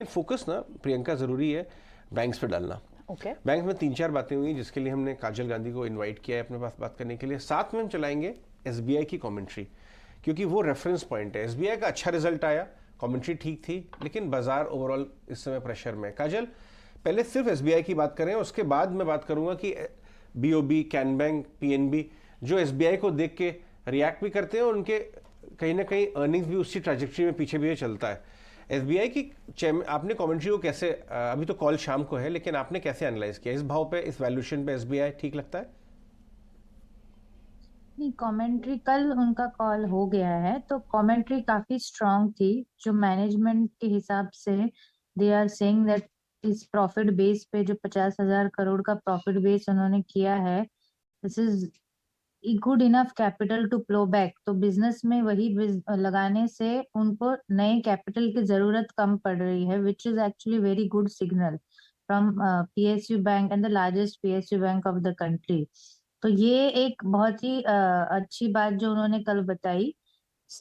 Focus ना प्रियंका ज़रूरी है बैंक्स पे डालना। ओके। बैंक में 3-4 बातें हुई जिसके लिए हमने काजल गांधी को इनवाइट किया है अपने पास बात करने के लिए। साथ में हम चलाएंगे एसबीआई की कमेंट्री, क्योंकि वो रेफरेंस पॉइंट है। एसबीआई का अच्छा रिजल्ट आया, कमेंट्री ठीक थी, लेकिन बाजार ओवरऑल इस समय प्रेशर में। काजल, पहले सिर्फ एसबीआई की बात करें, उसके बाद मैं बात करूंगा कि बीओबी, कैन बैंक, पीएनबी जो एसबीआई को देख के रिएक्ट भी करते हैं और उनके कहीं ना कहीं अर्निंग्स भी उसी ट्रैजेक्टरी में पीछे भी चलता है। एसबीआई की आपने कमेंट्री को कैसे, अभी तो कॉल शाम को है, लेकिन आपने कैसे एनालाइज किया इस भाव पे, इस वैल्यूएशन पे एसबीआई ठीक लगता है? नहीं, कमेंट्री कल उनका कॉल हो गया है तो कमेंट्री काफी स्ट्रांग थी। जो मैनेजमेंट के हिसाब से दे आर सेइंग दैट इस प्रॉफिट बेस पे जो 50,000 करोड़ का प्रॉफिट बेस उन्होंने किया है, this is good enough capital to flow back. तो बिजनेस में वही लगाने से उनको नए कैपिटल की जरूरत कम पड़ रही है, which is actually very good signal from PSU bank and the largest PSU bank of the country. तो ये एक बहुत ही अच्छी बात जो उन्होंने कल बताई।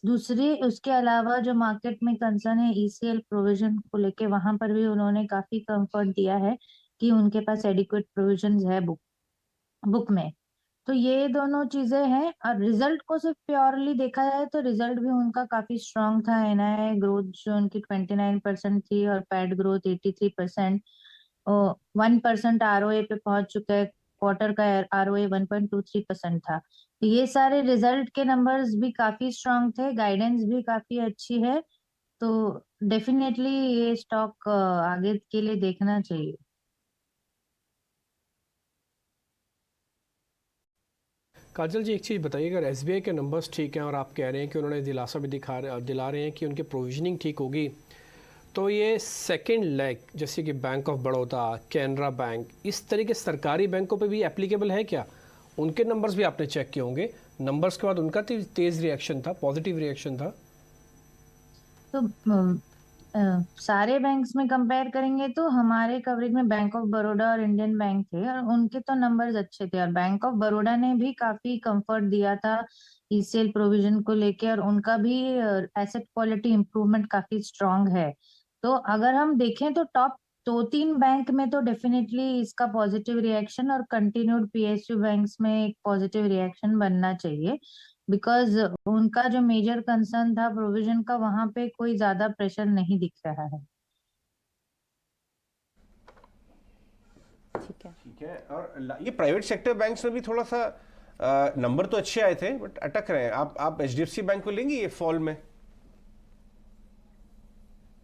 दूसरी, उसके अलावा जो मार्केट में कंसर्न है ईसीएल प्रोविजन को लेके, वहां पर भी उन्होंने काफी कंफर्ट दिया है कि उनके पास एडिक्वेट प्रोविजंस है बुक में। तो ये दोनों चीजें हैं। और रिजल्ट को सिर्फ प्योरली देखा जाए तो रिजल्ट भी उनका काफी स्ट्रांग था। एनआईआई ग्रोथ जो उनकी 29% थी और पैट ग्रोथ 83%, 1% आरओए पे पहुंच चुका है। क्वार्टर का आरओए 1.23% था। तो ये सारे रिजल्ट के नंबर्स भी काफी स्ट्रांग थे, गाइडेंस भी काफी अच्छी है। तो डेफिनेटली ये स्टॉक आगे के लिए देखना चाहिए। काजल जी, एक चीज़ बताइए, अगर एसबीआई के नंबर्स ठीक हैं और आप कह रहे हैं कि उन्होंने दिलासा भी दिला रहे हैं कि उनकी प्रोविजनिंग ठीक होगी, तो ये सेकंड लेग जैसे कि bank of Baroda, Canara bank, इस तरह के सरकारी बैंकों पे भी एप्लीकेबल है क्या? उनके नंबर्स भी आपने चेक किए होंगे, नंबर्स के बाद उनका तेज़ रिएक्शन था, पॉजिटिव रिएक्शन था। तो सारे बैंक्स में कंपेयर करेंगे तो हमारे कवरेज में बैंक ऑफ बड़ौदा और इंडियन बैंक थे और उनके तो नंबर्स अच्छे थे। और बैंक ऑफ बड़ौदा ने भी काफी कंफर्ट दिया था ईसीएल प्रोविजन को लेके, और उनका भी एसेट क्वालिटी इंप्रूवमेंट काफी स्ट्रांग है। तो अगर हम देखें तो टॉप 2-3 बैंक में तो डेफिनेटली इसका पॉजिटिव रिएक्शन और कंटिन्यूड पीएसयू बैंक्स में एक पॉजिटिव रिएक्शन बनना चाहिए। बिकॉज उनका जो मेजर कंसर्न था प्रोविजन का, वहां पे कोई ज्यादा प्रेशर नहीं दिख रहा है। ठीक है। और ये प्राइवेट सेक्टर बैंक्स में भी थोड़ा सा नंबर तो अच्छे आए थे बट अटक रहे हैं। आप एचडीएफसी बैंक को लेंगे ये फॉल में?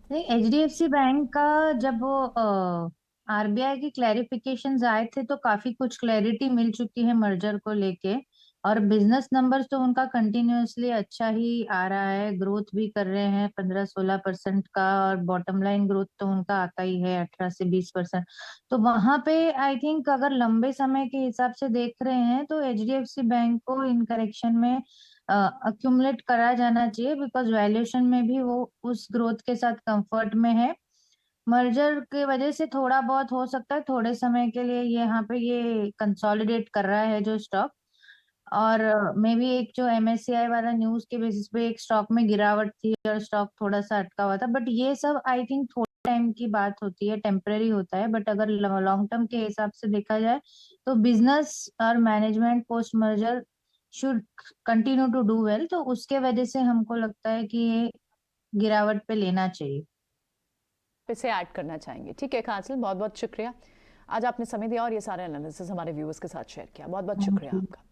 नहीं, एचडीएफसी बैंक का जब वो आरबीआई की क्लैरिफिकेशंस आए थे तो काफी कुछ क्लैरिटी मिल चुकी है मर्जर को लेके। और बिजनेस नंबर्स तो उनका कंटिन्यूअसली अच्छा ही आ रहा है, ग्रोथ भी कर रहे हैं 15-16% का, और बॉटम लाइन ग्रोथ तो उनका आता ही है 18 से 20%। तो वहां पे आई थिंक अगर लंबे समय के हिसाब से देख रहे हैं तो एचडीएफसी बैंक को इन करेक्शन में अक्यूमुलेट करा जाना चाहिए, बिकॉज वैल्यूएशन में भी वो उस ग्रोथ के साथ कंफर्ट में है। मर्जर की वजह से थोड़ा बहुत हो सकता है थोड़े समय के लिए यहाँ पे ये कंसोलिडेट कर रहा है जो स्टॉक। और मे बी एक जो एमएससीआई वाला न्यूज के बेसिस पे एक स्टॉक में गिरावट थी और स्टॉक थोड़ा सा अटका हुआ था, बट ये सब आई थिंक थोड़े टाइम की बात होती है, टेम्पररी होता है। बट अगर लॉन्ग टर्म के हिसाब से देखा जाए तो बिजनेस और management post merger should continue to do well, तो उसके वजह से हमको लगता है कि ये गिरावट पे लेना चाहिए। इसे ऐड करना चाहेंगे। ठीक है काजल, बहुत बहुत शुक्रिया, आज आपने समय दिया और ये सारे एनालिसिस हमारे व्यूअर्स के साथ शेयर किया। बहुत बहुत शुक्रिया थैंक यू। आपका।